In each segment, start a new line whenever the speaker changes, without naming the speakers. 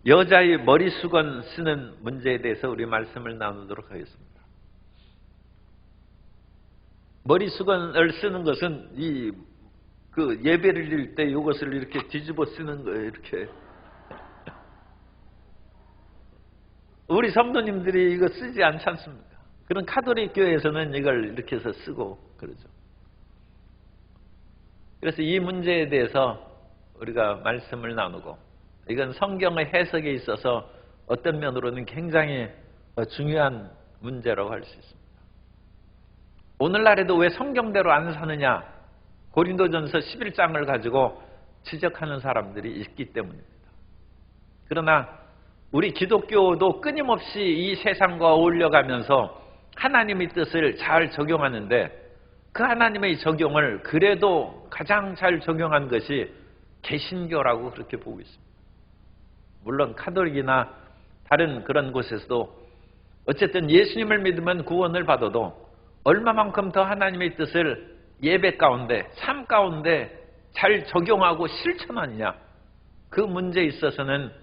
여자의 머리수건 쓰는 문제에 대해서 우리 말씀을 나누도록 하겠습니다. 머리수건을 쓰는 것은 예배를 드릴 때 이것을 이렇게 뒤집어 쓰는 거예요. 이렇게. 우리 성도님들이 이거 쓰지 않지 않습니까? 그런 카톨릭 교회에서는 이걸 이렇게 해서 쓰고 그러죠. 그래서 이 문제에 대해서 우리가 말씀을 나누고, 이건 성경의 해석에 있어서 어떤 면으로는 굉장히 중요한 문제라고 할 수 있습니다. 오늘날에도 왜 성경대로 안 사느냐, 고린도전서 11장을 가지고 지적하는 사람들이 있기 때문입니다. 그러나 우리 기독교도 끊임없이 이 세상과 어울려가면서 하나님의 뜻을 잘 적용하는데, 그 하나님의 적용을 그래도 가장 잘 적용한 것이 개신교라고 그렇게 보고 있습니다. 물론 카톨릭이나 다른 그런 곳에서도 어쨌든 예수님을 믿으면 구원을 받아도 얼마만큼 더 하나님의 뜻을 예배 가운데, 삶 가운데 잘 적용하고 실천하느냐, 그 문제에 있어서는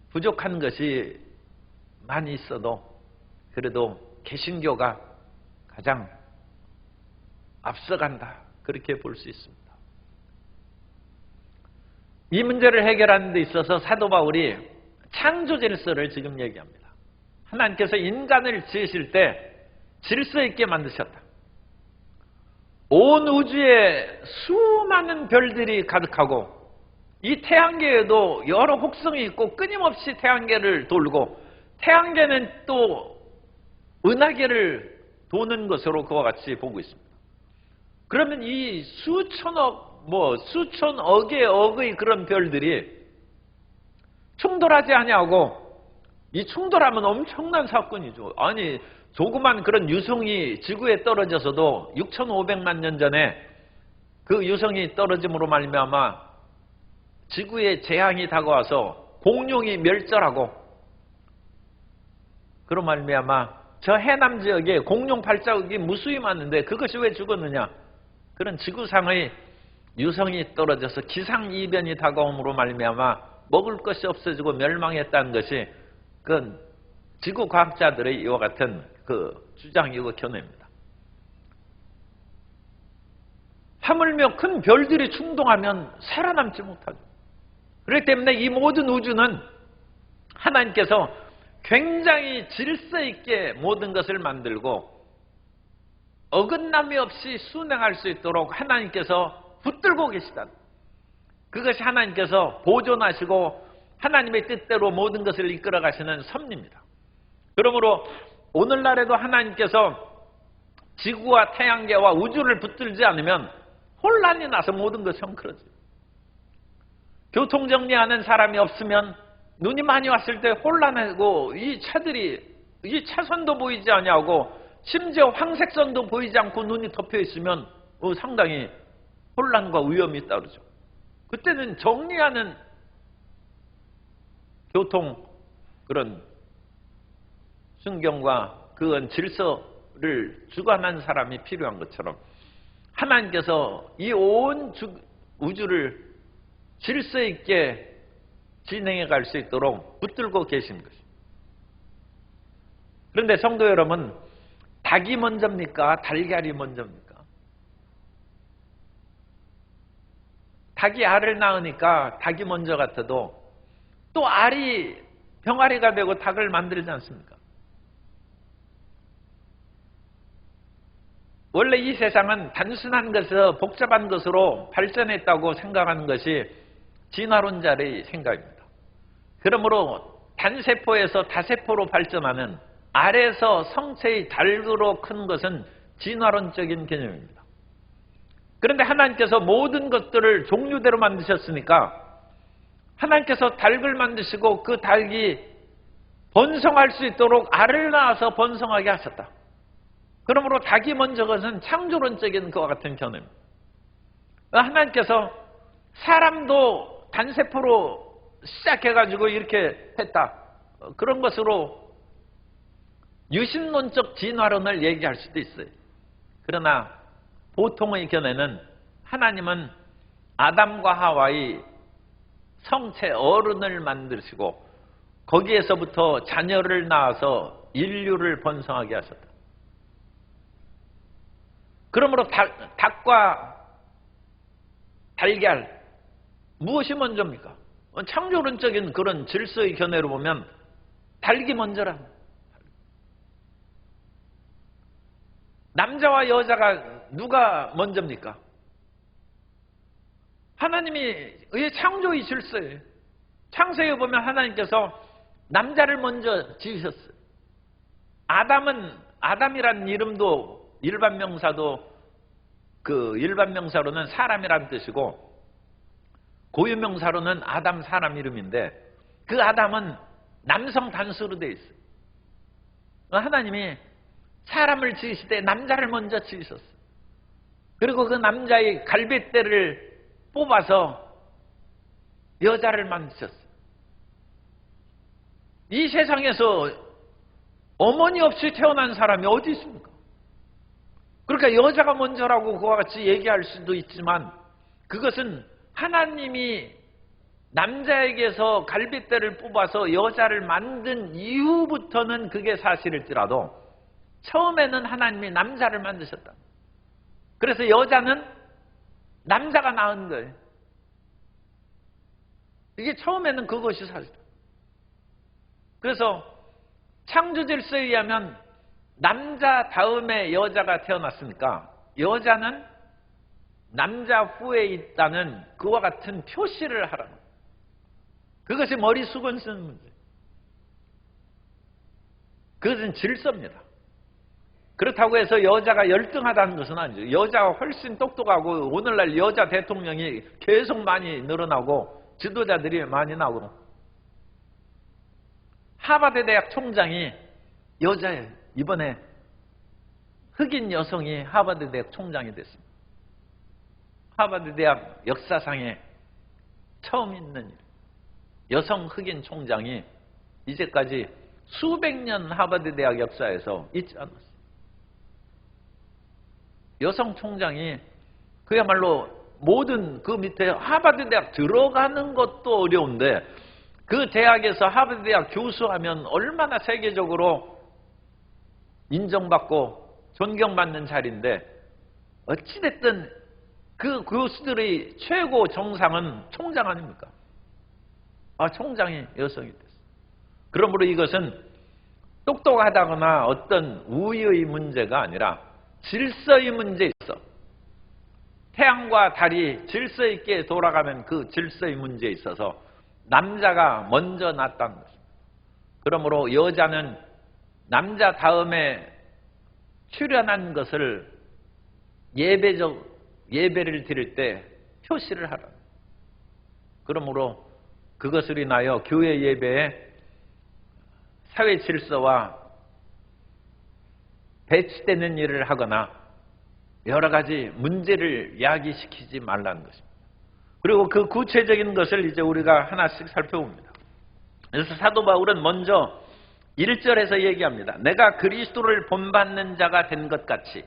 부족한 것이 많이 있어도 그래도 개신교가 가장 앞서간다, 그렇게 볼 수 있습니다. 이 문제를 해결하는 데 있어서 사도 바울이 창조 질서를 지금 얘기합니다. 하나님께서 인간을 지으실 때 질서 있게 만드셨다. 온 우주에 수많은 별들이 가득하고, 이 태양계에도 여러 혹성이 있고 끊임없이 태양계를 돌고, 태양계는 또 은하계를 도는 것으로 그와 같이 보고 있습니다. 그러면 이 수천억, 수천억의 억의 그런 별들이 충돌하지 아니하고, 이 충돌하면 엄청난 사건이죠. 아니, 조그만 그런 유성이 지구에 떨어져서도 6,500만 년 전에 그 유성이 떨어짐으로 말미암아 지구에 재앙이 다가와서 공룡이 멸절하고, 그로 말미암아 저 해남 지역에 공룡 발자국이 무수히 많은데 그것이 왜 죽었느냐? 그런 지구상의 유성이 떨어져서 기상이변이 다가옴으로 말미암아 먹을 것이 없어지고 멸망했다는 것이 그 지구 과학자들의 이와 같은 그 주장이고 견해입니다. 하물며 큰 별들이 충동하면 살아남지 못하죠. 그렇기 때문에 이 모든 우주는 하나님께서 굉장히 질서 있게 모든 것을 만들고 어긋남이 없이 순행할 수 있도록 하나님께서 붙들고 계시다. 그것이 하나님께서 보존하시고 하나님의 뜻대로 모든 것을 이끌어 가시는 섭리입니다. 그러므로 오늘날에도 하나님께서 지구와 태양계와 우주를 붙들지 않으면 혼란이 나서 모든 것이 엉클어져요. 교통정리하는 사람이 없으면 눈이 많이 왔을 때 혼란하고, 이 차들이, 이 차선도 보이지 아니하고 심지어 황색선도 보이지 않고 눈이 덮여 있으면 상당히 혼란과 위험이 따르죠. 그때는 정리하는 교통 그런 순경과 그건 질서를 주관한 사람이 필요한 것처럼 하나님께서 이 온 우주를 질서 있게 진행해 갈 수 있도록 붙들고 계신 것입니다. 그런데 성도 여러분, 닭이 먼저입니까? 달걀이 먼저입니까? 닭이 알을 낳으니까 닭이 먼저 같아도 또 알이 병아리가 되고 닭을 만들지 않습니까? 원래 이 세상은 단순한 것에서 복잡한 것으로 발전했다고 생각하는 것이 진화론자의 생각입니다. 그러므로 단세포에서 다세포로 발전하는, 알에서 성체의 닭으로 큰 것은 진화론적인 개념입니다. 그런데 하나님께서 모든 것들을 종류대로 만드셨으니까 하나님께서 닭을 만드시고 그 닭이 번성할 수 있도록 알을 낳아서 번성하게 하셨다. 그러므로 닭이 먼저 것은 창조론적인 그와 같은 견해입니다. 하나님께서 사람도 단세포로 시작해가지고 이렇게 했다. 그런 것으로 유신론적 진화론을 얘기할 수도 있어요. 그러나 보통의 견해는 하나님은 아담과 하와의 성체 어른을 만드시고 거기에서부터 자녀를 낳아서 인류를 번성하게 하셨다. 그러므로 닭과 달걀 무엇이 먼저입니까? 창조론적인 그런 질서의 견해로 보면 닭이 먼저라. 남자와 여자가 누가 먼저입니까? 하나님이 창조의 질서예요. 창세기에 보면 하나님께서 남자를 먼저 지으셨어요. 아담이라는 이름도 일반 명사로는 사람이라는 뜻이고 고유 명사로는 아담 사람 이름인데 그 아담은 남성 단수로 되어 있어요. 하나님이 사람을 지으실 때 남자를 먼저 지으셨어요. 그리고 그 남자의 갈빗대를 뽑아서 여자를 만드셨어요. 이 세상에서 어머니 없이 태어난 사람이 어디 있습니까? 그러니까 여자가 먼저라고 그와 같이 얘기할 수도 있지만 그것은 하나님이 남자에게서 갈빗대를 뽑아서 여자를 만든 이후부터는 그게 사실일지라도 처음에는 하나님이 남자를 만드셨다. 그래서 여자는 남자가 낳은 거예요. 이게 처음에는 그것이 사실이다. 그래서 창조 질서에 의하면 남자 다음에 여자가 태어났으니까 여자는 남자 후에 있다는 그와 같은 표시를 하라는 거예요. 그것이 머리수건 쓰는 문제. 그것은 질서입니다. 그렇다고 해서 여자가 열등하다는 것은 아니죠. 여자가 훨씬 똑똑하고 오늘날 여자 대통령이 계속 많이 늘어나고 지도자들이 많이 나오고 하버드 대학 총장이 여자예요. 이번에 흑인 여성이 하버드 대학 총장이 됐습니다. 하버드 대학 역사상에 처음 있는 일. 여성 흑인 총장이 이제까지 수백 년 하버드 대학 역사에서 있지 않았어요. 여성 총장이 그야말로 모든 그 밑에 하버드 대학 들어가는 것도 어려운데 그 대학에서 하버드 대학 교수하면 얼마나 세계적으로 인정받고 존경받는 자리인데 어찌됐든 그 교수들의 최고 정상은 총장 아닙니까? 총장이 여성이 됐어요. 그러므로 이것은 똑똑하다거나 어떤 우위의 문제가 아니라 질서의 문제에 있어. 태양과 달이 질서 있게 돌아가면 그 질서의 문제에 있어서 남자가 먼저 낳았다는 것입니다. 그러므로 여자는 남자 다음에 출현한 것을 예배를 드릴 때 표시를 하라. 그러므로 그것을 인하여 교회 예배에 사회 질서와 배치되는 일을 하거나 여러 가지 문제를 야기시키지 말라는 것입니다. 그리고 그 구체적인 것을 이제 우리가 하나씩 살펴봅니다. 그래서 사도 바울은 먼저 1절에서 얘기합니다. 내가 그리스도를 본받는 자가 된 것 같이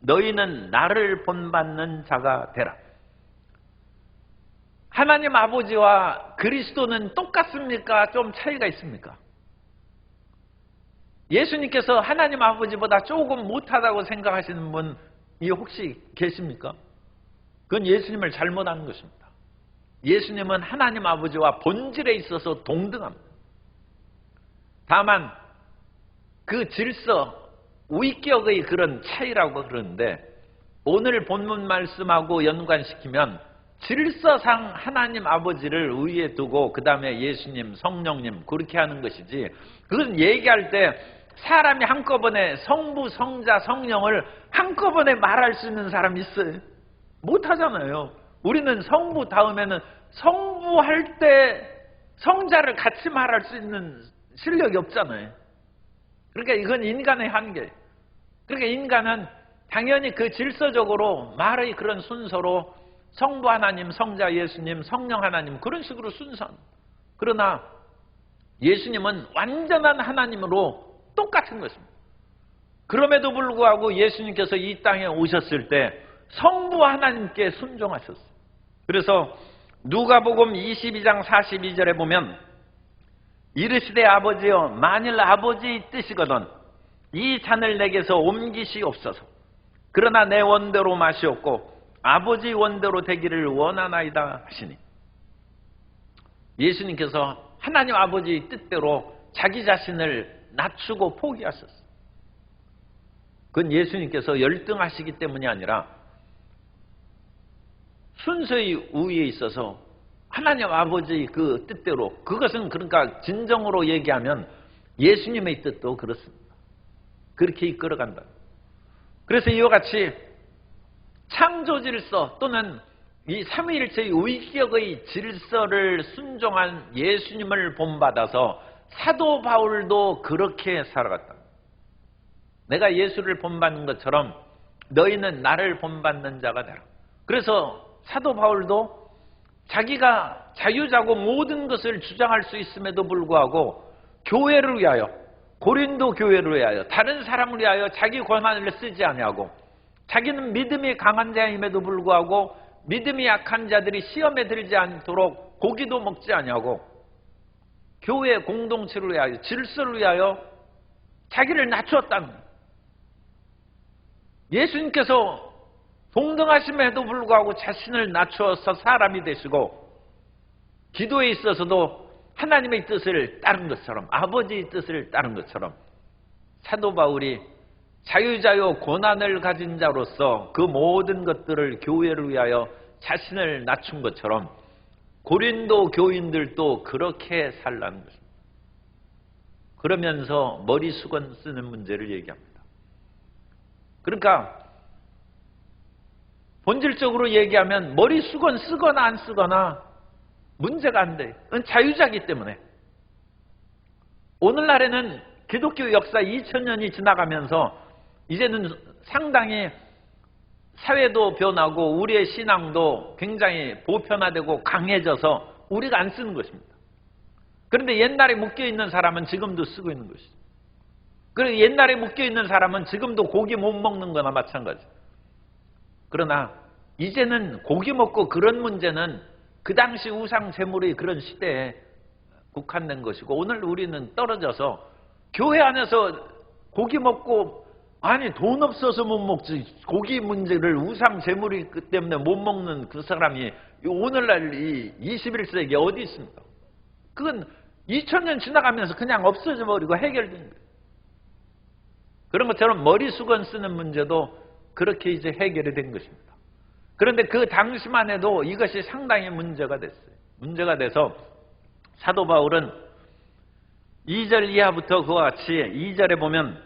너희는 나를 본받는 자가 되라. 하나님 아버지와 그리스도는 똑같습니까? 좀 차이가 있습니까? 예수님께서 하나님 아버지보다 조금 못하다고 생각하시는 분이 혹시 계십니까? 그건 예수님을 잘못하는 것입니다. 예수님은 하나님 아버지와 본질에 있어서 동등합니다. 다만 그 질서, 위격의 그런 차이라고 그러는데 오늘 본문 말씀하고 연관시키면 질서상 하나님 아버지를 위에 두고 그 다음에 예수님, 성령님 그렇게 하는 것이지 그건 얘기할 때 사람이 한꺼번에 성부, 성자, 성령을 한꺼번에 말할 수 있는 사람이 있어요? 못하잖아요. 우리는 성부 다음에는 성부할 때 성자를 같이 말할 수 있는 실력이 없잖아요. 그러니까 이건 인간의 한계. 그러니까 인간은 당연히 그 질서적으로 말의 그런 순서로 성부 하나님, 성자 예수님, 성령 하나님 그런 식으로 순서합니다. 그러나 예수님은 완전한 하나님으로 똑같은 것입니다. 그럼에도 불구하고 예수님께서 이 땅에 오셨을 때 성부 하나님께 순종하셨어요. 그래서 누가복음 22장 42절에 보면 이르시되 아버지여 만일 아버지의 뜻이거든 이 잔을 내게서 옮기시옵소서. 그러나 내 원대로 마시옵고 아버지 원대로 되기를 원하나이다 하시니, 예수님께서 하나님 아버지의 뜻대로 자기 자신을 낮추고 포기하셨어요. 그건 예수님께서 열등하시기 때문이 아니라 순서의 우위에 있어서 하나님 아버지의 그 뜻대로, 그것은 그러니까 진정으로 얘기하면 예수님의 뜻도 그렇습니다. 그렇게 이끌어간다. 그래서 이와 같이 창조 질서 또는 이 삼위일체의 위격의 질서를 순종한 예수님을 본받아서 사도 바울도 그렇게 살아갔다. 내가 예수를 본받는 것처럼 너희는 나를 본받는 자가 되라. 그래서 사도 바울도 자기가 자유자고 모든 것을 주장할 수 있음에도 불구하고 교회를 위하여, 고린도 교회를 위하여, 다른 사람을 위하여 자기 권한을 쓰지 아니하고, 자기는 믿음이 강한 자임에도 불구하고 믿음이 약한 자들이 시험에 들지 않도록 고기도 먹지 아니하고 교회 공동체를 위하여, 질서를 위하여 자기를 낮추었다는 거예요. 예수님께서 동등하심에도 불구하고 자신을 낮추어서 사람이 되시고, 기도에 있어서도 하나님의 뜻을 따른 것처럼, 아버지의 뜻을 따른 것처럼 사도 바울이 자유자요 고난을 가진 자로서 그 모든 것들을 교회를 위하여 자신을 낮춘 것처럼 고린도 교인들도 그렇게 살라는 것입니다. 그러면서 머리수건 쓰는 문제를 얘기합니다. 그러니까 본질적으로 얘기하면 머리수건 쓰거나 안 쓰거나 문제가 안 돼. 그건 자유자기 때문에. 오늘날에는 기독교 역사 2000년이 지나가면서 이제는 상당히 사회도 변하고 우리의 신앙도 굉장히 보편화되고 강해져서 우리가 안 쓰는 것입니다. 그런데 옛날에 묶여있는 사람은 지금도 쓰고 있는 것이죠. 그리고 옛날에 묶여있는 사람은 지금도 고기 못 먹는 거나 마찬가지예요. 그러나 이제는 고기 먹고 그런 문제는 그 당시 우상 제물의 그런 시대에 국한된 것이고, 오늘 우리는 떨어져서 교회 안에서 고기 먹고, 아니 돈 없어서 못 먹지, 고기 문제를 우상 제물이 때문에 못 먹는 그 사람이 오늘날 이 21세기에 어디 있습니까? 그건 2000년 지나가면서 그냥 없어져 버리고 해결된 거예요. 그런 것처럼 머리수건 쓰는 문제도 그렇게 이제 해결이 된 것입니다. 그런데 그 당시만 해도 이것이 상당히 문제가 됐어요. 문제가 돼서 사도 바울은 2절 이하부터 그와 같이 2절에 보면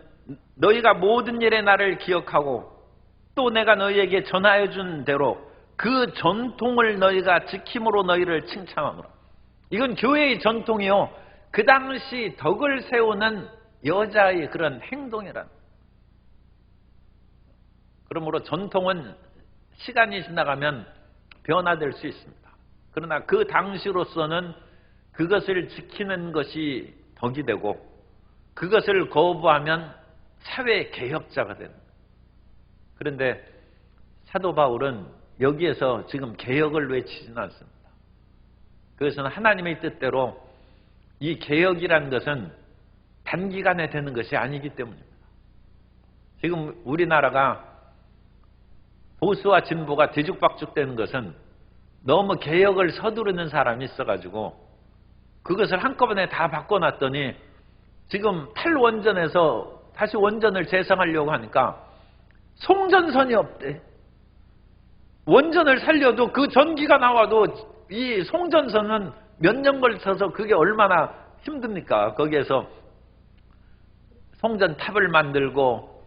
너희가 모든 일에 나를 기억하고 또 내가 너희에게 전하여 준 대로 그 전통을 너희가 지킴으로 너희를 칭찬하노라. 이건 교회의 전통이요, 그 당시 덕을 세우는 여자의 그런 행동이란. 그러므로 전통은 시간이 지나가면 변화될 수 있습니다. 그러나 그 당시로서는 그것을 지키는 것이 덕이 되고, 그것을 거부하면 사회 개혁자가 되는 거예요. 그런데 사도 바울은 여기에서 지금 개혁을 외치지는 않습니다. 그것은 하나님의 뜻대로 이 개혁이라는 것은 단기간에 되는 것이 아니기 때문입니다. 지금 우리나라가 보수와 진보가 뒤죽박죽되는 것은 너무 개혁을 서두르는 사람이 있어가지고 그것을 한꺼번에 다 바꿔놨더니 지금 탈원전에서 다시 원전을 재생하려고 하니까 송전선이 없대. 원전을 살려도 그 전기가 나와도 이 송전선은 몇 년 걸쳐서 그게 얼마나 힘듭니까? 거기에서 송전탑을 만들고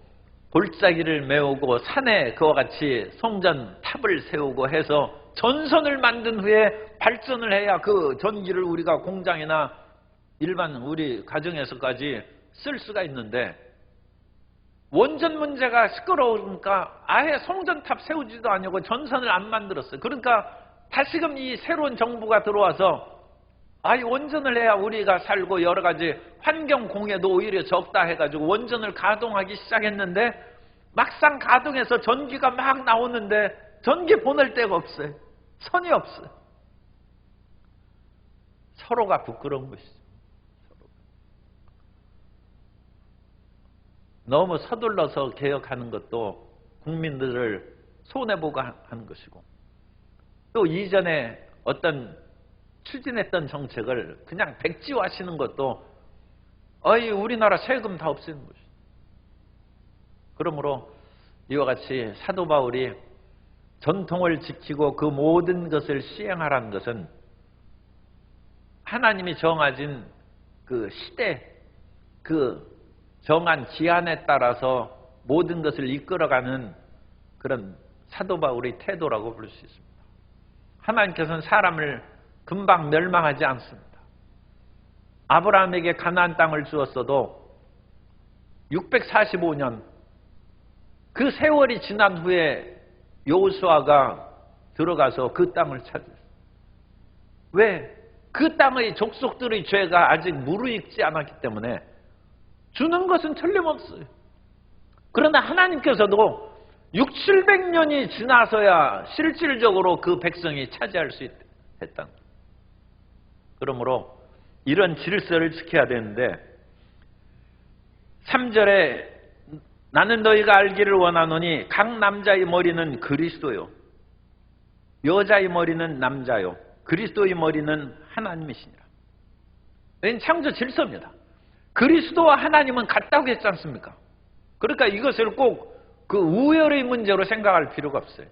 골짜기를 메우고 산에 그와 같이 송전탑을 세우고 해서 전선을 만든 후에 발전을 해야 그 전기를 우리가 공장이나 일반 우리 가정에서까지 쓸 수가 있는데, 원전 문제가 시끄러우니까 아예 송전탑 세우지도 아니고 전선을 안 만들었어요. 그러니까 다시금 이 새로운 정부가 들어와서 이 원전을 해야 우리가 살고 여러 가지 환경 공해도 오히려 적다 해가지고 원전을 가동하기 시작했는데, 막상 가동해서 전기가 막 나오는데 전기 보낼 데가 없어요. 선이 없어요. 서로가 부끄러운 것이죠. 너무 서둘러서 개혁하는 것도 국민들을 손해보고 하는 것이고, 또 이전에 어떤 추진했던 정책을 그냥 백지화하시는 것도 우리나라 세금 다 없애는 것이죠. 그러므로 이와 같이 사도 바울이 전통을 지키고 그 모든 것을 시행하라는 것은 하나님이 정하신 그 시대, 그 정한 기한에 따라서 모든 것을 이끌어가는 그런 사도 바울의 태도라고 볼 수 있습니다. 하나님께서는 사람을 금방 멸망하지 않습니다. 아브라함에게 가나안 땅을 주었어도 645년 그 세월이 지난 후에 여호수아가 들어가서 그 땅을 차지했어요. 왜? 그 땅의 족속들의 죄가 아직 무르익지 않았기 때문에 주는 것은 틀림없어요. 그러나 하나님께서도 600~700년이 지나서야 실질적으로 그 백성이 차지할 수 했다. 그러므로 이런 질서를 지켜야 되는데 3절에 나는 너희가 알기를 원하노니 각 남자의 머리는 그리스도요 여자의 머리는 남자요 그리스도의 머리는 하나님이시니라. 이건 창조 질서입니다. 그리스도와 하나님은 같다고 했지 않습니까? 그러니까 이것을 꼭 그 우열의 문제로 생각할 필요가 없어요.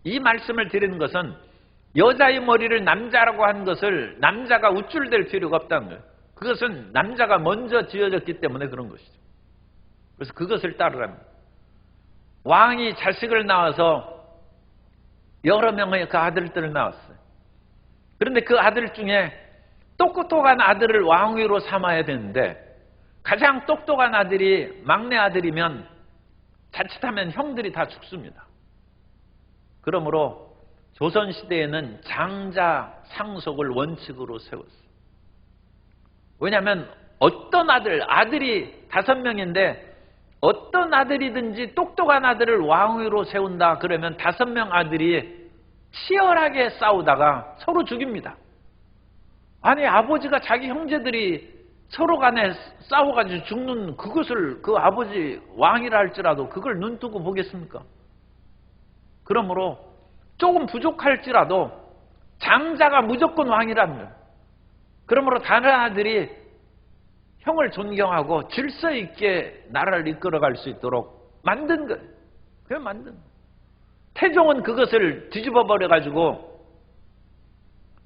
이 말씀을 드리는 것은 여자의 머리를 남자라고 한 것을 남자가 우쭐댈 필요가 없다는 거예요. 그것은 남자가 먼저 지어졌기 때문에 그런 것이죠. 그래서 그것을 따르라는 거예요. 왕이 자식을 낳아서 여러 명의 그 아들들을 낳았어요. 그런데 그 아들 중에 똑똑한 아들을 왕위로 삼아야 되는데 가장 똑똑한 아들이 막내 아들이면 자칫하면 형들이 다 죽습니다. 그러므로 조선시대에는 장자 상속을 원칙으로 세웠어요. 왜냐하면 어떤 아들이 5명인데 어떤 아들이든지 똑똑한 아들을 왕위로 세운다 그러면 5명 아들이 치열하게 싸우다가 서로 죽입니다. 아니 아버지가 자기 형제들이 서로 간에 싸워가지고 죽는 그것을 그 아버지 왕이라 할지라도 그걸 눈뜨고 보겠습니까? 그러므로 조금 부족할지라도 장자가 무조건 왕이라는 거예요. 그러므로 다른 아들이 형을 존경하고 질서 있게 나라를 이끌어갈 수 있도록 만든 거예요. 그게 만든 거예요. 태종은 그것을 뒤집어 버려가지고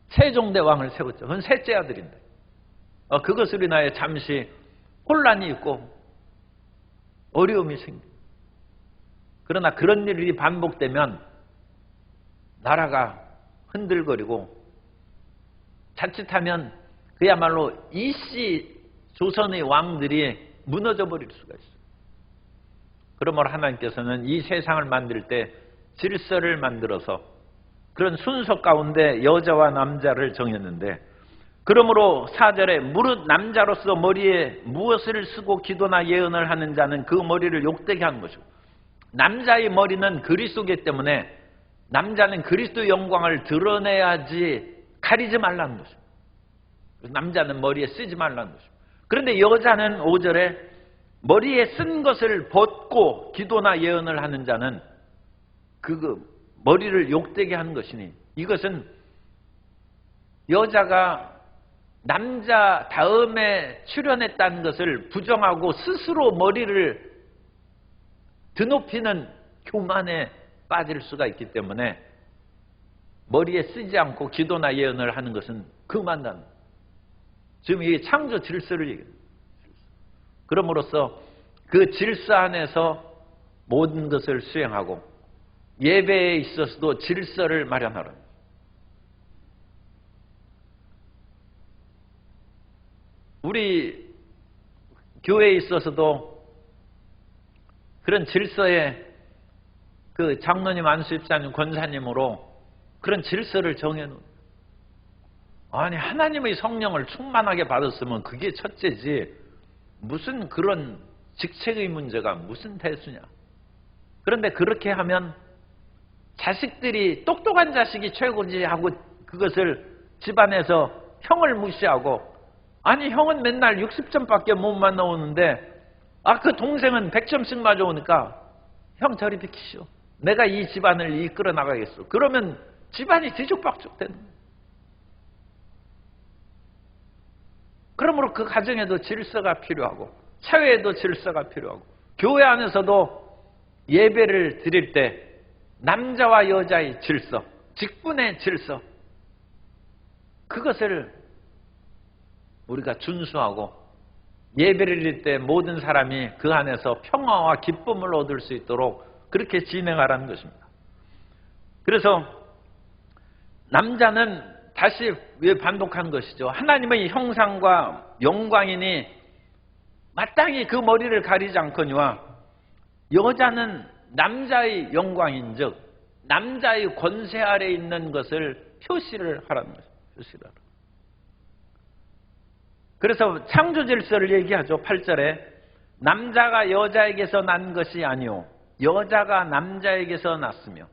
세종대왕을 세웠죠. 그건 셋째 아들인데 그것으로 인하여 잠시 혼란이 있고 어려움이 생깁니다. 그러나 그런 일이 반복되면 나라가 흔들거리고 자칫하면 그야말로 이씨 조선의 왕들이 무너져 버릴 수가 있어요. 그러므로 하나님께서는 이 세상을 만들 때 질서를 만들어서 그런 순서 가운데 여자와 남자를 정했는데 그러므로 4절에 무릇 남자로서 머리에 무엇을 쓰고 기도나 예언을 하는 자는 그 머리를 욕되게 하는 것이고 남자의 머리는 그리스도이기 때문에 남자는 그리스도의 영광을 드러내야지 가리지 말라는 것이고 남자는 머리에 쓰지 말라는 것이고 그런데 여자는 5절에 머리에 쓴 것을 벗고 기도나 예언을 하는 자는 그 머리를 욕되게 하는 것이니 이것은 여자가 남자 다음에 출현했다는 것을 부정하고 스스로 머리를 드높이는 교만에 빠질 수가 있기 때문에 머리에 쓰지 않고 기도나 예언을 하는 것은 금한다는 거예요. 지금 이게 창조 질서를 얘기해요. 그럼으로써 그 질서 안에서 모든 것을 수행하고 예배에 있어서도 질서를 마련하라. 우리 교회에 있어서도 그런 질서에 그 장로님, 안수집사님, 권사님으로 그런 질서를 정해놓은 아니 하나님의 성령을 충만하게 받았으면 그게 첫째지 무슨 그런 직책의 문제가 무슨 대수냐. 그런데 그렇게 하면 자식들이 똑똑한 자식이 최고지 하고 그것을 집안에서 형을 무시하고, 아니 형은 맨날 60점밖에 못 나오는데 그 동생은 100점씩 맞아오니까 형 저리 비키시오. 내가 이 집안을 이끌어 나가겠어. 그러면 집안이 뒤죽박죽 되는 거예요. 그러므로 그 가정에도 질서가 필요하고 사회에도 질서가 필요하고 교회 안에서도 예배를 드릴 때 남자와 여자의 질서, 직분의 질서, 그것을 우리가 준수하고 예배를 드릴 때 모든 사람이 그 안에서 평화와 기쁨을 얻을 수 있도록 그렇게 진행하라는 것입니다. 그래서 남자는 다시 왜 반복한 것이죠. 하나님의 형상과 영광이니 마땅히 그 머리를 가리지 않거니와 여자는 남자의 영광인즉 남자의 권세 아래 있는 것을 표시를 하라는 것입니다. 표시를 하라. 그래서 창조 질서를 얘기하죠. 8절에 남자가 여자에게서 난 것이 아니오 여자가 남자에게서 났으며.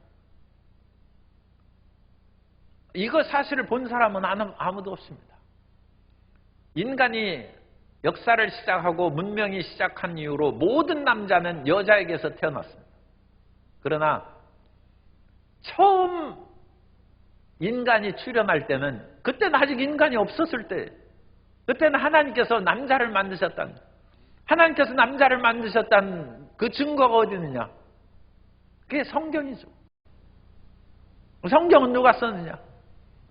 이거 사실을 본 사람은 아무도 없습니다. 인간이 역사를 시작하고 문명이 시작한 이후로 모든 남자는 여자에게서 태어났습니다. 그러나 처음 인간이 출현할 때는 그때는 아직 인간이 없었을 때 그때는 하나님께서 남자를 만드셨다는 하나님께서 남자를 만드셨다는 그 증거가 어디 있느냐? 그게 성경이죠. 성경은 누가 썼느냐?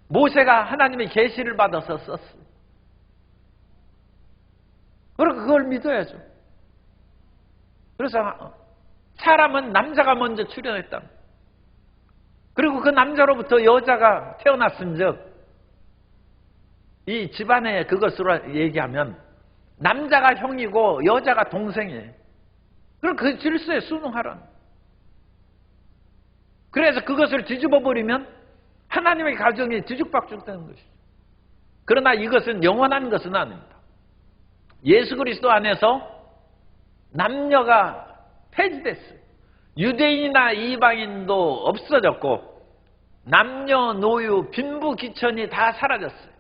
모세가 하나님의 계시를 받아서 썼어요. 그리고 그걸 믿어야죠. 그래서 사람은 남자가 먼저 출현했다. 그리고 그 남자로부터 여자가 태어났은즉 이 집안의 그것으로 얘기하면 남자가 형이고 여자가 동생이에요. 그럼 그 질서에 순응하라는. 그래서 그것을 뒤집어 버리면 하나님의 가정이 뒤죽박죽 되는 것이죠. 그러나 이것은 영원한 것은 아닙니다. 예수 그리스도 안에서 남녀가 폐지됐어요. 유대인이나 이방인도 없어졌고 남녀, 노유, 빈부, 귀천이 다 사라졌어요.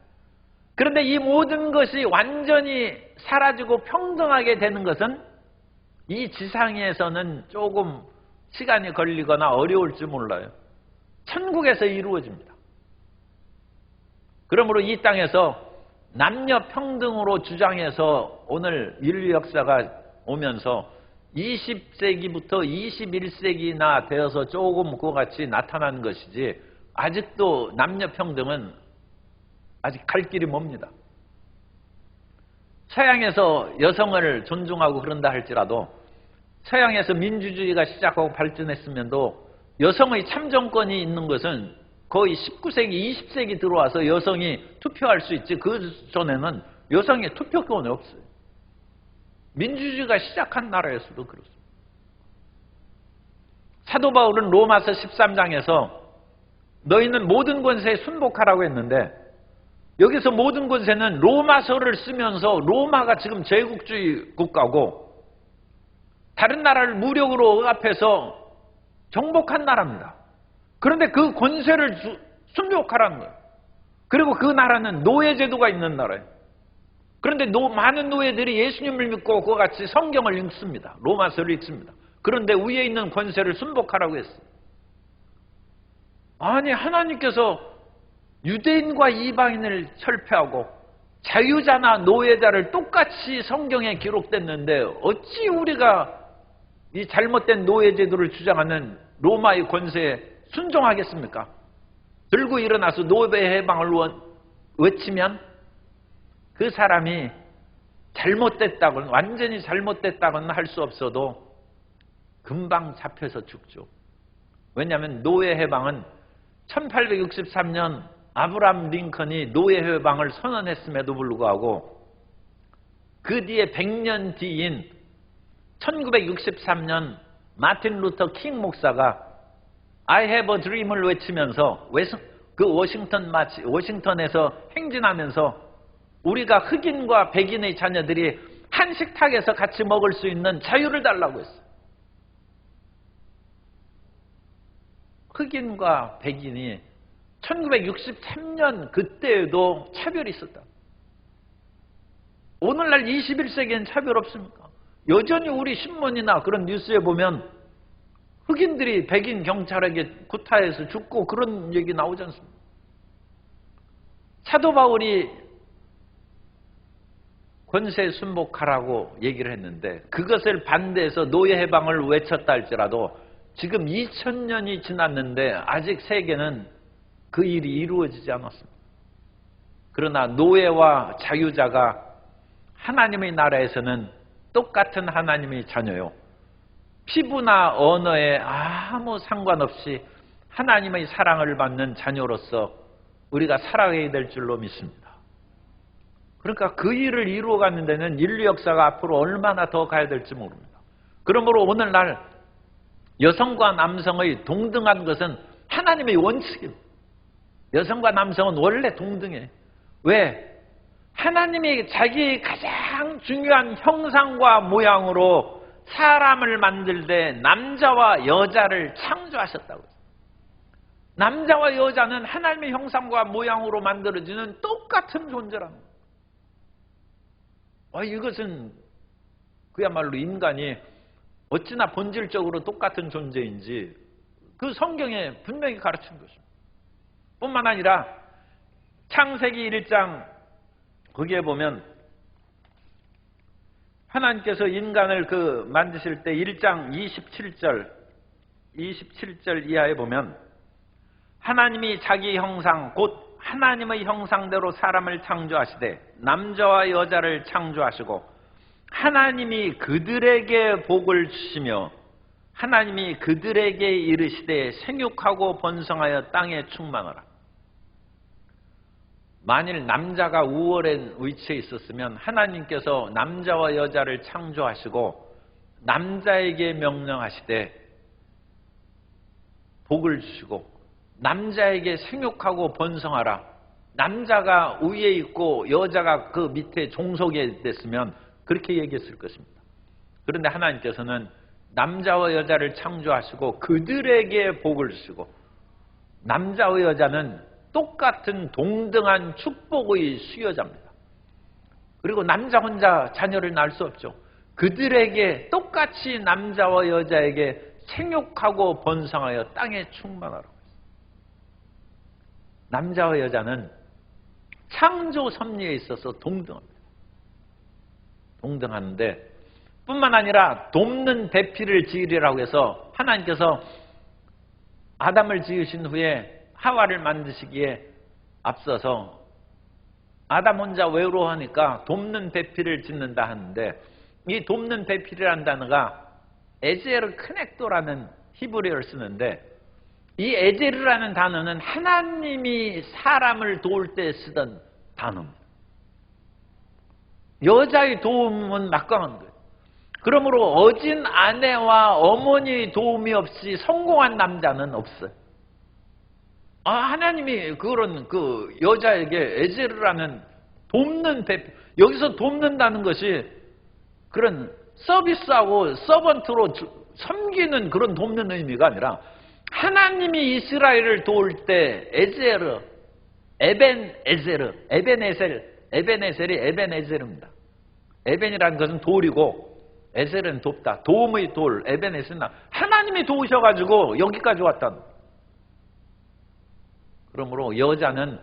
그런데 이 모든 것이 완전히 사라지고 평등하게 되는 것은 이 지상에서는 조금 시간이 걸리거나 어려울지 몰라요. 천국에서 이루어집니다. 그러므로 이 땅에서 남녀 평등으로 주장해서 오늘 인류 역사가 오면서 20세기부터 21세기나 되어서 조금 그와 같이 나타난 것이지 아직도 남녀 평등은 아직 갈 길이 멉니다. 서양에서 여성을 존중하고 그런다 할지라도 서양에서 민주주의가 시작하고 발전했으면도 여성의 참정권이 있는 것은 거의 19세기, 20세기 들어와서 여성이 투표할 수 있지 그 전에는 여성의 투표권이 없어요. 민주주의가 시작한 나라에서도 그렇습니다. 사도 바울은 로마서 13장에서 너희는 모든 권세에 순복하라고 했는데 여기서 모든 권세는 로마서를 쓰면서 로마가 지금 제국주의 국가고 다른 나라를 무력으로 억압해서 정복한 나라입니다. 그런데 그 권세를 순종하라는 거예요. 그리고 그 나라는 노예제도가 있는 나라예요. 그런데 많은 노예들이 예수님을 믿고 그와 같이 성경을 읽습니다. 로마서를 읽습니다. 그런데 위에 있는 권세를 순복하라고 했어요. 아니 하나님께서 유대인과 이방인을 철폐하고 자유자나 노예자를 똑같이 성경에 기록됐는데 어찌 우리가 이 잘못된 노예제도를 주장하는 로마의 권세에 순종하겠습니까? 들고 일어나서 노예 해방을 외치면 그 사람이 잘못됐다고는 완전히 잘못됐다고는 할 수 없어도 금방 잡혀서 죽죠. 왜냐하면 노예 해방은 1863년 아브라함 링컨이 노예 해방을 선언했음에도 불구하고 그 뒤에 100년 뒤인 1963년 마틴 루터 킹 목사가 I have a dream을 외치면서 그 워싱턴에서 행진하면서 우리가 흑인과 백인의 자녀들이 한 식탁에서 같이 먹을 수 있는 자유를 달라고 했어요. 흑인과 백인이 1963년 그때에도 차별이 있었다. 오늘날 21세기엔 차별 없습니까? 여전히 우리 신문이나 그런 뉴스에 보면 흑인들이 백인 경찰에게 구타해서 죽고 그런 얘기 나오지 않습니까? 사도 바울이 권세 순복하라고 얘기를 했는데 그것을 반대해서 노예 해방을 외쳤다 할지라도 지금 2000년이 지났는데 아직 세계는 그 일이 이루어지지 않았습니다. 그러나 노예와 자유자가 하나님의 나라에서는 똑같은 하나님의 자녀요. 피부나 언어에 아무 상관없이 하나님의 사랑을 받는 자녀로서 우리가 살아가야 될 줄로 믿습니다. 그러니까 그 일을 이루어가는 데는 인류 역사가 앞으로 얼마나 더 가야 될지 모릅니다. 그러므로 오늘날 여성과 남성의 동등한 것은 하나님의 원칙입니다. 여성과 남성은 원래 동등해. 왜? 하나님이 자기의 가장 중요한 형상과 모양으로 사람을 만들 때 남자와 여자를 창조하셨다고. 남자와 여자는 하나님의 형상과 모양으로 만들어지는 똑같은 존재라는 거예요. 이것은 그야말로 인간이 어찌나 본질적으로 똑같은 존재인지 그 성경에 분명히 가르친 것입니다. 뿐만 아니라 창세기 1장 거기에 보면 하나님께서 인간을 만드실 때 1장 27절 이하에 보면 하나님이 자기 형상 곧 하나님의 형상대로 사람을 창조하시되 남자와 여자를 창조하시고 하나님이 그들에게 복을 주시며 하나님이 그들에게 이르시되 생육하고 번성하여 땅에 충만하라. 만일 남자가 우월한 위치에 있었으면 하나님께서 남자와 여자를 창조하시고 남자에게 명령하시되 복을 주시고 남자에게 생육하고 번성하라. 남자가 위에 있고 여자가 그 밑에 종속이 됐으면 그렇게 얘기했을 것입니다. 그런데 하나님께서는 남자와 여자를 창조하시고 그들에게 복을 주시고 남자와 여자는 똑같은 동등한 축복의 수여자입니다. 그리고 남자 혼자 자녀를 낳을 수 없죠. 그들에게 똑같이 남자와 여자에게 생육하고 번성하여 땅에 충만하라고 했습니다. 남자와 여자는 창조 섭리에 있어서 동등합니다. 동등하는데 뿐만 아니라 돕는 배필을 지으리라고 해서 하나님께서 아담을 지으신 후에 하와를 만드시기에 앞서서 아담 혼자 외로워하니까 돕는 배필을 짓는다 하는데 이 돕는 배필이라는 단어가 에제르 크넥도라는 히브리어를 쓰는데 이 에제르라는 단어는 하나님이 사람을 도울 때 쓰던 단어입니다. 여자의 도움은 막강한 거예요. 그러므로 어진 아내와 어머니의 도움이 없이 성공한 남자는 없어요. 하나님이 그런 여자에게 에제르라는 돕는 배필, 여기서 돕는다는 것이 그런 서비스하고 서번트로 섬기는 그런 돕는 의미가 아니라 하나님이 이스라엘을 도울 때 에제르, 에벤에제르, 에벤에셀이 에벤에제르입니다. 에벤이라는 것은 돌이고 에셀은 돕다. 도움의 돌, 에벤에셀은 하나님이 도우셔가지고 여기까지 왔다는 거예요. 그러므로 여자는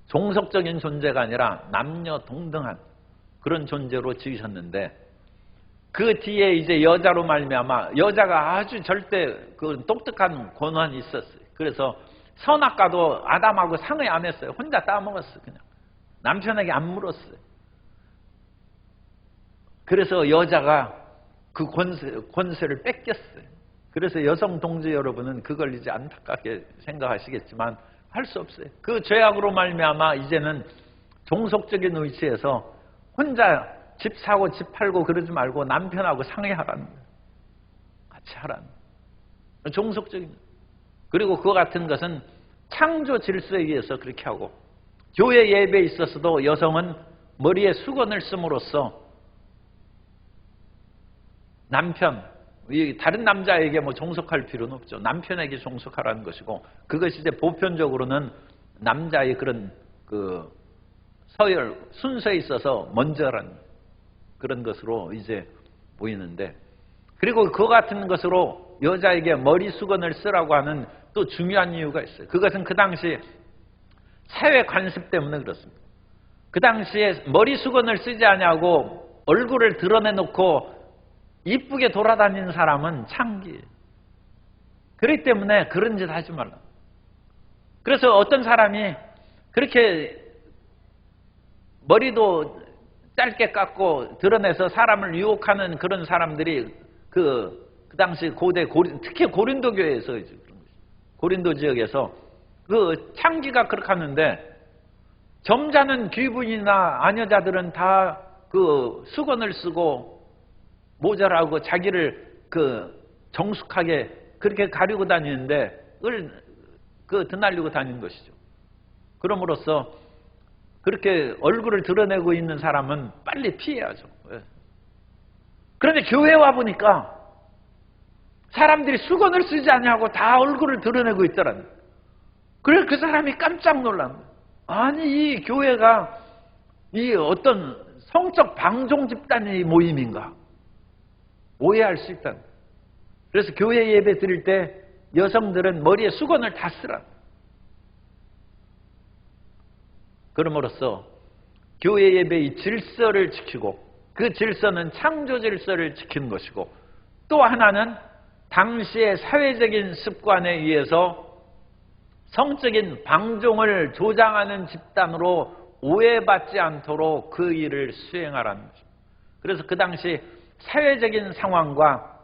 종속적인 존재가 아니라 남녀 동등한 그런 존재로 지으셨는데 그 뒤에 이제 여자로 말미암아 여자가 아주 절대 독특한 권한이 있었어요. 그래서 선악과도 아담하고 상의 안 했어요. 혼자 따먹었어요. 그냥 남편에게 안 물었어요. 그래서 여자가 그 권세를 뺏겼어요. 그래서 여성 동지 여러분은 그걸 이제 안타깝게 생각하시겠지만 할 수 없어요. 그 죄악으로 말미암아 이제는 종속적인 위치에서 혼자 집 사고 집 팔고 그러지 말고 남편하고 상의하라는 거예요. 같이 하라는 거예요. 종속적인. 그리고 그와 같은 것은 창조 질서에 의해서 그렇게 하고 교회 예배에 있어서도 여성은 머리에 수건을 씀으로써 남편, 다른 남자에게 뭐 종속할 필요는 없죠. 남편에게 종속하라는 것이고, 그것이 이제 보편적으로는 남자의 그런 그 서열 순서에 있어서 먼저라는 그런 것으로 이제 보이는데, 그리고 그 같은 것으로 여자에게 머리 수건을 쓰라고 하는 또 중요한 이유가 있어요. 그것은 그 당시 사회 관습 때문에 그렇습니다. 그 당시에 머리 수건을 쓰지 않냐고 얼굴을 드러내놓고 이쁘게 돌아다니는 사람은 창기예요. 그렇기 때문에 그런 짓 하지 말라. 그래서 어떤 사람이 그렇게 머리도 짧게 깎고 드러내서 사람을 유혹하는 그런 사람들이 그 당시 고대 특히 고린도 교회에서 그런 거죠. 고린도 지역에서 그 창기가 그렇게 하는데, 점잖은 귀부인이나 아녀자들은 다 그 수건을 쓰고 모자라고 자기를 그 정숙하게 그렇게 가리고 다니는데 그 드날리고 다니는 것이죠. 그럼으로써 그렇게 얼굴을 드러내고 있는 사람은 빨리 피해야죠. 그런데 교회에 와 보니까 사람들이 수건을 쓰지 않냐고 다 얼굴을 드러내고 있더라고요. 그래서 그 사람이 깜짝 놀란 거예요. 아니, 이 교회가 이 어떤 성적 방종 집단의 모임인가? 오해할 수 있다. 그래서 교회 예배 드릴 때 여성들은 머리에 수건을 다 쓰라. 그럼으로써 교회 예배의 질서를 지키고, 그 질서는 창조 질서를 지키는 것이고, 또 하나는 당시의 사회적인 습관에 의해서 성적인 방종을 조장하는 집단으로 오해받지 않도록 그 일을 수행하라는 것입니다. 그래서 그 당시 사회적인 상황과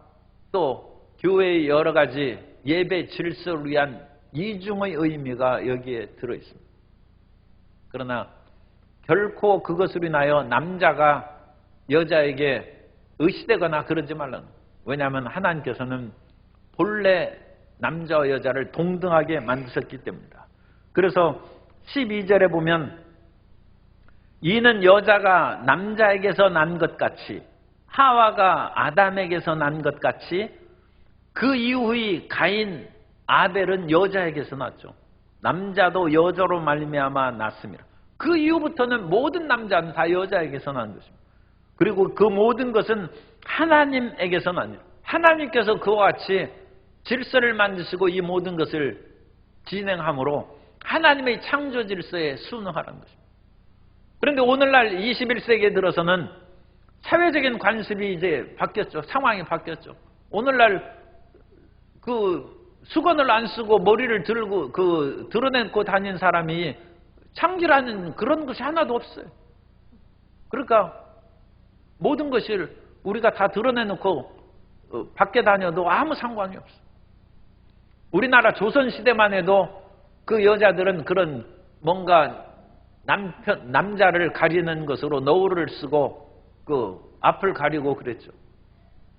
또 교회의 여러 가지 예배 질서를 위한 이중의 의미가 여기에 들어있습니다. 그러나 결코 그것으로 인하여 남자가 여자에게 의시되거나 그러지 말라는 거예요. 왜냐하면 하나님께서는 본래 남자와 여자를 동등하게 만드셨기 때문이다. 그래서 12절에 보면, 이는 여자가 남자에게서 난 것 같이 하와가 아담에게서 난 것 같이 그 이후의 가인 아벨은 여자에게서 났죠. 남자도 여자로 말미암아 났습니다. 그 이후부터는 모든 남자는 다 여자에게서 난 것입니다. 그리고 그 모든 것은 하나님에게서 납니다. 하나님께서 그와 같이 질서를 만드시고 이 모든 것을 진행함으로 하나님의 창조 질서에 순응하라는 것입니다. 그런데 오늘날 21세기에 들어서는 사회적인 관습이 이제 바뀌었죠. 상황이 바뀌었죠. 오늘날 그 수건을 안 쓰고 머리를 들고 드러내고 다니는 사람이 창질하는 그런 것이 하나도 없어요. 그러니까 모든 것을 우리가 다 드러내놓고 밖에 다녀도 아무 상관이 없어요. 우리나라 조선시대만 해도 그 여자들은 그런 뭔가 남자를 가리는 것으로 너울을 쓰고 그 앞을 가리고 그랬죠.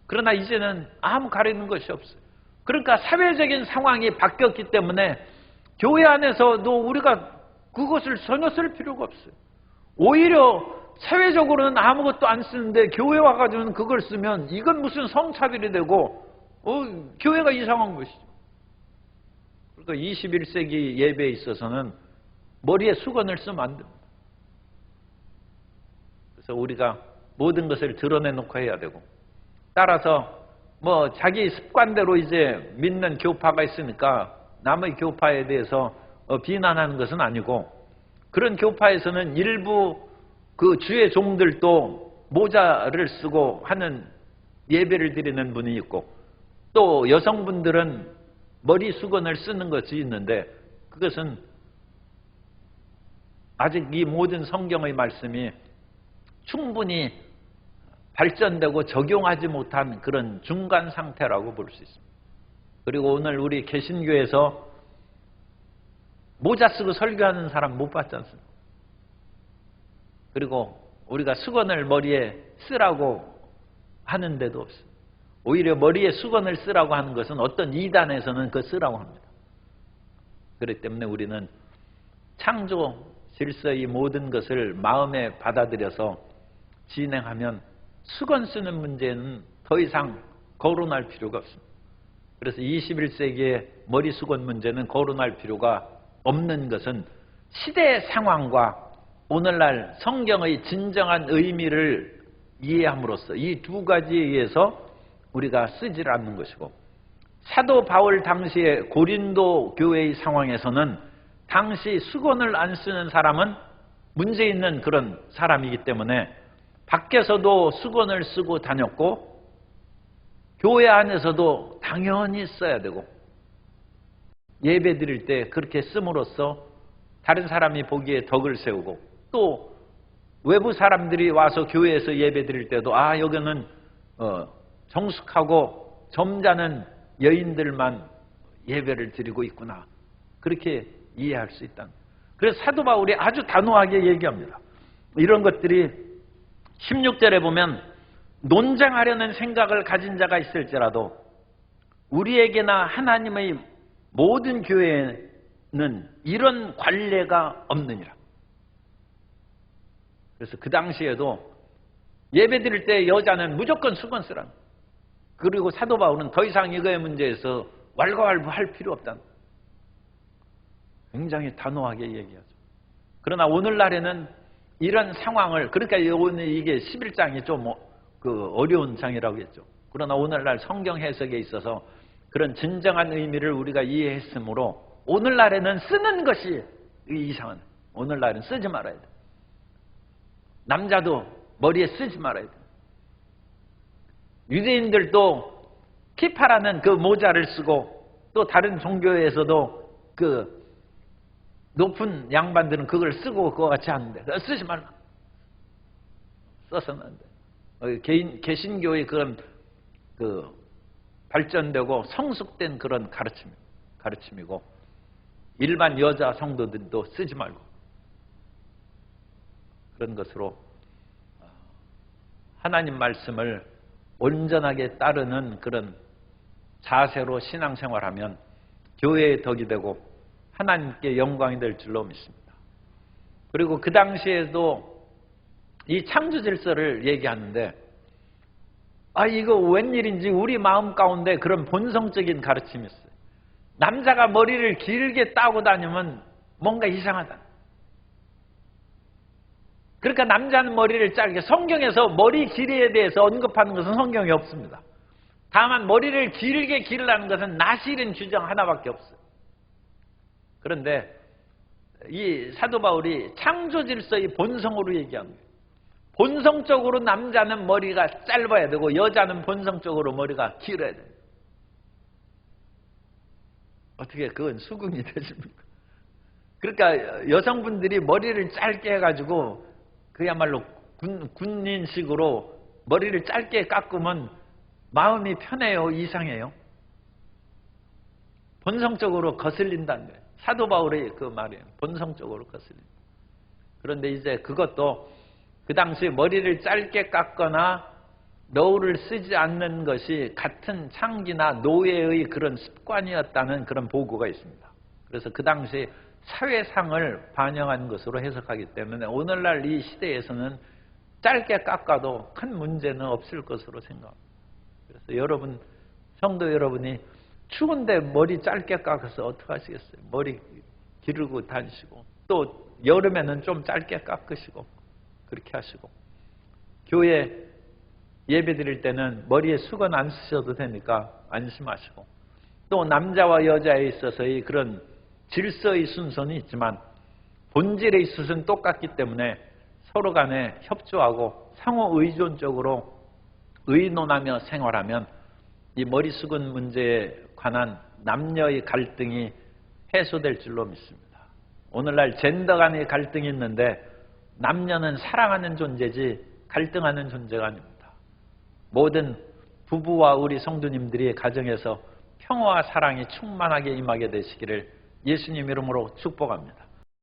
그러나 이제는 아무 가리는 것이 없어요. 그러니까 사회적인 상황이 바뀌었기 때문에 교회 안에서도 우리가 그것을 전혀 쓸 필요가 없어요. 오히려 사회적으로는 아무것도 안 쓰는데 교회 와가지고는 그걸 쓰면 이건 무슨 성차별이 되고 교회가 이상한 것이죠. 그러니까 21세기 예배에 있어서는 머리에 수건을 쓰면 안 됩니다. 그래서 우리가 모든 것을 드러내놓고 해야 되고, 따라서 뭐 자기 습관대로 이제 믿는 교파가 있으니까 남의 교파에 대해서 비난하는 것은 아니고, 그런 교파에서는 일부 그 주의 종들도 모자를 쓰고 하는 예배를 드리는 분이 있고, 또 여성분들은 머리 수건을 쓰는 것이 있는데, 그것은 아직 이 모든 성경의 말씀이 충분히 발전되고 적용하지 못한 그런 중간 상태라고 볼 수 있습니다. 그리고 오늘 우리 개신교에서 모자 쓰고 설교하는 사람 못 봤지 않습니까? 그리고 우리가 수건을 머리에 쓰라고 하는데도 없습니다. 오히려 머리에 수건을 쓰라고 하는 것은 어떤 이단에서는 그 쓰라고 합니다. 그렇기 때문에 우리는 창조 질서의 모든 것을 마음에 받아들여서 진행하면 수건 쓰는 문제는 더 이상 거론할 필요가 없습니다. 그래서 21세기의 머리 수건 문제는 거론할 필요가 없는 것은 시대의 상황과 오늘날 성경의 진정한 의미를 이해함으로써 이 두 가지에 의해서 우리가 쓰지를 않는 것이고, 사도 바울 당시의 고린도 교회의 상황에서는 당시 수건을 안 쓰는 사람은 문제 있는 그런 사람이기 때문에 밖에서도 수건을 쓰고 다녔고 교회 안에서도 당연히 써야 되고, 예배 드릴 때 그렇게 씀으로써 다른 사람이 보기에 덕을 세우고, 또 외부 사람들이 와서 교회에서 예배 드릴 때도 여기는 정숙하고 점잖은 여인들만 예배를 드리고 있구나, 그렇게 이해할 수 있다. 그래서 사도 바울이 아주 단호하게 얘기합니다. 이런 것들이 16절에 보면 논쟁하려는 생각을 가진 자가 있을지라도 우리에게나 하나님의 모든 교회에는 이런 관례가 없느니라. 그래서 그 당시에도 예배 드릴 때 여자는 무조건 수건 쓰라. 그리고 사도 바울은 더 이상 이거의 문제에서 왈가왈부할 필요 없다. 굉장히 단호하게 얘기하죠. 그러나 오늘날에는 이런 상황을, 그러니까 오늘 이게 11장이 좀 어려운 장이라고 했죠. 그러나 오늘날 성경 해석에 있어서 그런 진정한 의미를 우리가 이해했으므로 오늘날에는 쓰는 것이 이상한, 오늘날은 쓰지 말아야 돼. 남자도 머리에 쓰지 말아야 돼. 유대인들도 키파라는 그 모자를 쓰고, 또 다른 종교에서도 그 높은 양반들은 그걸 쓰고 그거 같이 하는데 쓰지 말라. 써서는 안 돼. 개신교의 그런 발전되고 성숙된 그런 가르침이고, 일반 여자 성도들도 쓰지 말고 그런 것으로 하나님 말씀을 온전하게 따르는 그런 자세로 신앙생활하면 교회의 덕이 되고 하나님께 영광이 될 줄로 믿습니다. 그리고 그 당시에도 이 창조 질서를 얘기하는데, 이거 웬일인지 우리 마음 가운데 그런 본성적인 가르침이 있어요. 남자가 머리를 길게 따고 다니면 뭔가 이상하다. 그러니까 남자는 머리를 짧게, 성경에서 머리 길이에 대해서 언급하는 것은 성경에 없습니다. 다만 머리를 길게 기르라는 것은 나시린 규정 하나밖에 없어요. 그런데 이 사도 바울이 창조 질서의 본성으로 얘기하는 거예요. 본성적으로 남자는 머리가 짧아야 되고 여자는 본성적으로 머리가 길어야 돼요. 어떻게 그건 수긍이 되십니까? 그러니까 여성분들이 머리를 짧게 해가지고 그야말로 군인식으로 머리를 짧게 깎으면 마음이 편해요, 이상해요? 본성적으로 거슬린다는 거예요. 사도 바울의 그 말이에요. 본성적으로 거슬린다. 그런데 이제 그것도 그 당시에 머리를 짧게 깎거나 너울을 쓰지 않는 것이 같은 창기나 노예의 그런 습관이었다는 그런 보고가 있습니다. 그래서 그 당시 사회상을 반영한 것으로 해석하기 때문에 오늘날 이 시대에서는 짧게 깎아도 큰 문제는 없을 것으로 생각합니다. 그래서 여러분, 성도 여러분이 추운데 머리 짧게 깎아서 어떡하시겠어요? 머리 기르고 다니시고, 또 여름에는 좀 짧게 깎으시고 그렇게 하시고, 교회 예배 드릴 때는 머리에 수건 안 쓰셔도 되니까 안심하시고, 또 남자와 여자에 있어서의 그런 질서의 순서는 있지만 본질에 있어서는 똑같기 때문에 서로 간에 협조하고 상호 의존적으로 의논하며 생활하면 이 머리 수건 문제에 관한 남녀의 갈등이 해소될 줄로 믿습니다. 오늘날 젠더 간의 갈등이 있는데 남녀는 사랑하는 존재지 갈등하는 존재가 아닙니다. 모든 부부와 우리 성도님들이 가정에서 평화와 사랑이 충만하게 임하게 되시기를 예수님 이름으로 축복합니다.